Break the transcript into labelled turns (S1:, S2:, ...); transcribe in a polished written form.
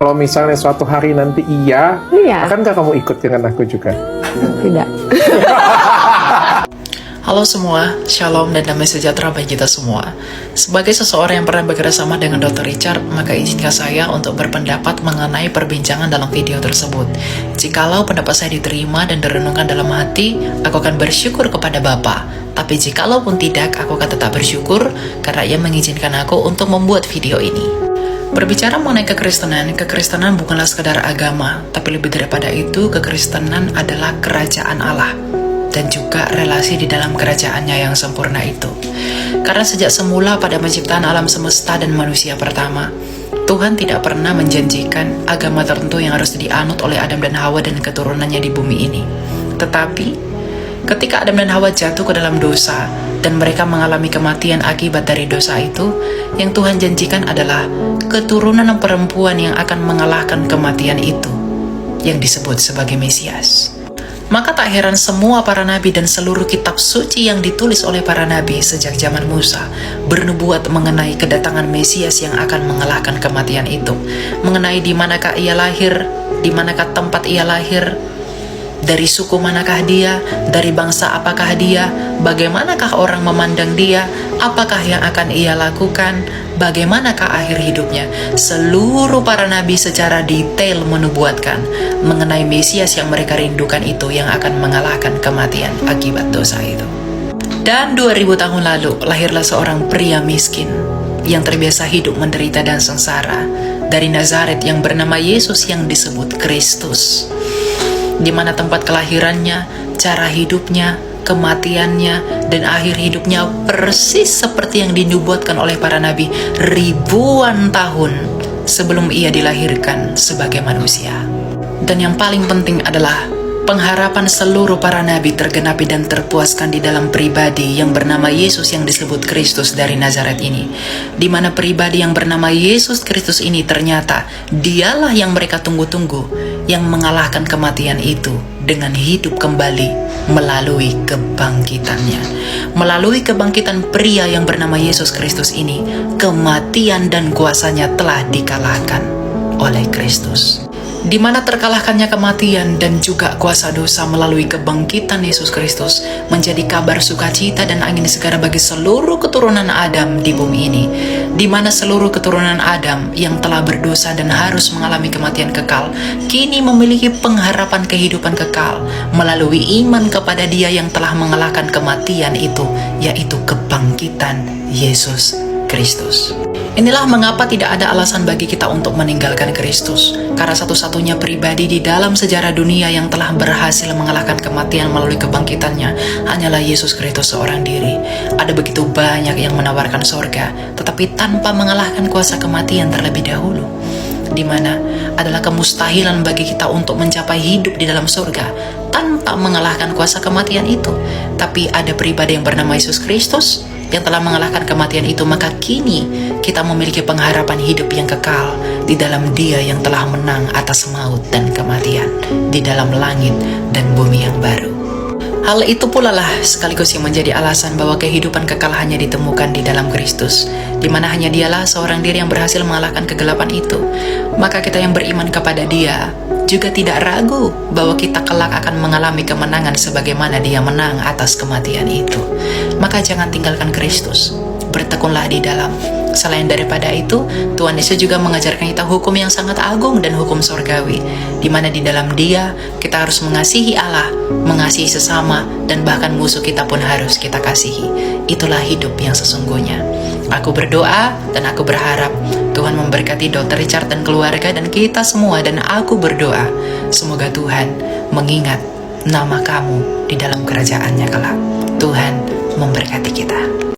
S1: Kalau misalnya suatu hari nanti iya, akankah kamu ikut dengan aku juga?
S2: Tidak.
S3: Halo semua, shalom dan damai sejahtera bagi kita semua. Sebagai seseorang yang pernah bekerjasama dengan Dr. Richard, maka izinkan saya untuk berpendapat mengenai perbincangan dalam video tersebut. Jikalau pendapat saya diterima dan direnungkan dalam hati, aku akan bersyukur kepada Bapa. Tapi jikalau pun tidak, aku akan tetap bersyukur karena Ia mengizinkan aku untuk membuat video ini. Berbicara mengenai kekristenan bukanlah sekadar agama, tapi lebih daripada itu, kekristenan adalah kerajaan Allah dan juga relasi di dalam kerajaannya yang sempurna itu. Karena sejak semula pada penciptaan alam semesta dan manusia pertama, Tuhan tidak pernah menjanjikan agama tertentu yang harus dianut oleh Adam dan Hawa dan keturunannya di bumi ini. Tetapi, ketika Adam dan Hawa jatuh ke dalam dosa dan mereka mengalami kematian akibat dari dosa itu, yang Tuhan janjikan adalah keturunan perempuan yang akan mengalahkan kematian itu, yang disebut sebagai Mesias. Maka tak heran semua para nabi dan seluruh kitab suci yang ditulis oleh para nabi sejak zaman Musa bernubuat mengenai kedatangan Mesias yang akan mengalahkan kematian itu, mengenai di manakah ia lahir, di manakah tempat ia lahir, dari suku manakah dia, dari bangsa apakah dia, bagaimanakah orang memandang dia, apakah yang akan ia lakukan, bagaimanakah akhir hidupnya. Seluruh para nabi secara detail menubuatkan mengenai Mesias yang mereka rindukan itu, yang akan mengalahkan kematian akibat dosa itu. Dan 2000 tahun lalu lahirlah seorang pria miskin yang terbiasa hidup menderita dan sengsara dari Nazaret yang bernama Yesus yang disebut Kristus, di mana tempat kelahirannya, cara hidupnya, kematiannya, dan akhir hidupnya persis seperti yang dinubuatkan oleh para nabi ribuan tahun sebelum ia dilahirkan sebagai manusia. Dan yang paling penting adalah pengharapan seluruh para nabi tergenapi dan terpuaskan di dalam pribadi yang bernama Yesus yang disebut Kristus dari Nazaret ini, di mana pribadi yang bernama Yesus Kristus ini ternyata dialah yang mereka tunggu-tunggu, yang mengalahkan kematian itu dengan hidup kembali melalui kebangkitannya. Melalui kebangkitan pria yang bernama Yesus Kristus ini, kematian dan kuasanya telah dikalahkan oleh Kristus. Di mana terkalahkannya kematian dan juga kuasa dosa melalui kebangkitan Yesus Kristus menjadi kabar sukacita dan angin segar bagi seluruh keturunan Adam di bumi ini, di mana seluruh keturunan Adam yang telah berdosa dan harus mengalami kematian kekal kini memiliki pengharapan kehidupan kekal melalui iman kepada Dia yang telah mengalahkan kematian itu, yaitu kebangkitan Yesus Kristus. Inilah mengapa tidak ada alasan bagi kita untuk meninggalkan Kristus, karena satu-satunya pribadi di dalam sejarah dunia yang telah berhasil mengalahkan kematian melalui kebangkitannya hanyalah Yesus Kristus seorang diri. Ada begitu banyak yang menawarkan sorga, tetapi tanpa mengalahkan kuasa kematian terlebih dahulu, di mana adalah kemustahilan bagi kita untuk mencapai hidup di dalam surga tanpa mengalahkan kuasa kematian itu. Tapi ada pribadi yang bernama Yesus Kristus yang telah mengalahkan kematian itu, maka kini kita memiliki pengharapan hidup yang kekal di dalam Dia yang telah menang atas maut dan kematian, di dalam langit dan bumi yang baru. Hal itu pula lah sekaligus yang menjadi alasan bahwa kehidupan kekal hanya ditemukan di dalam Kristus, di mana hanya Dialah seorang diri yang berhasil mengalahkan kegelapan itu. Maka kita yang beriman kepada Dia juga tidak ragu bahwa kita kelak akan mengalami kemenangan sebagaimana Dia menang atas kematian itu. Maka jangan tinggalkan Kristus, bertekunlah di dalam. Selain daripada itu, Tuhan Yesus juga mengajarkan kita hukum yang sangat agung dan hukum sorgawi, di mana di dalam Dia kita harus mengasihi Allah, mengasihi sesama, dan bahkan musuh kita pun harus kita kasihi. Itulah hidup yang sesungguhnya. Aku berdoa dan aku berharap Tuhan memberkati Dr. Richard dan keluarga dan kita semua, dan aku berdoa semoga Tuhan mengingat nama kamu di dalam kerajaannya kelak. Tuhan memberkati kita.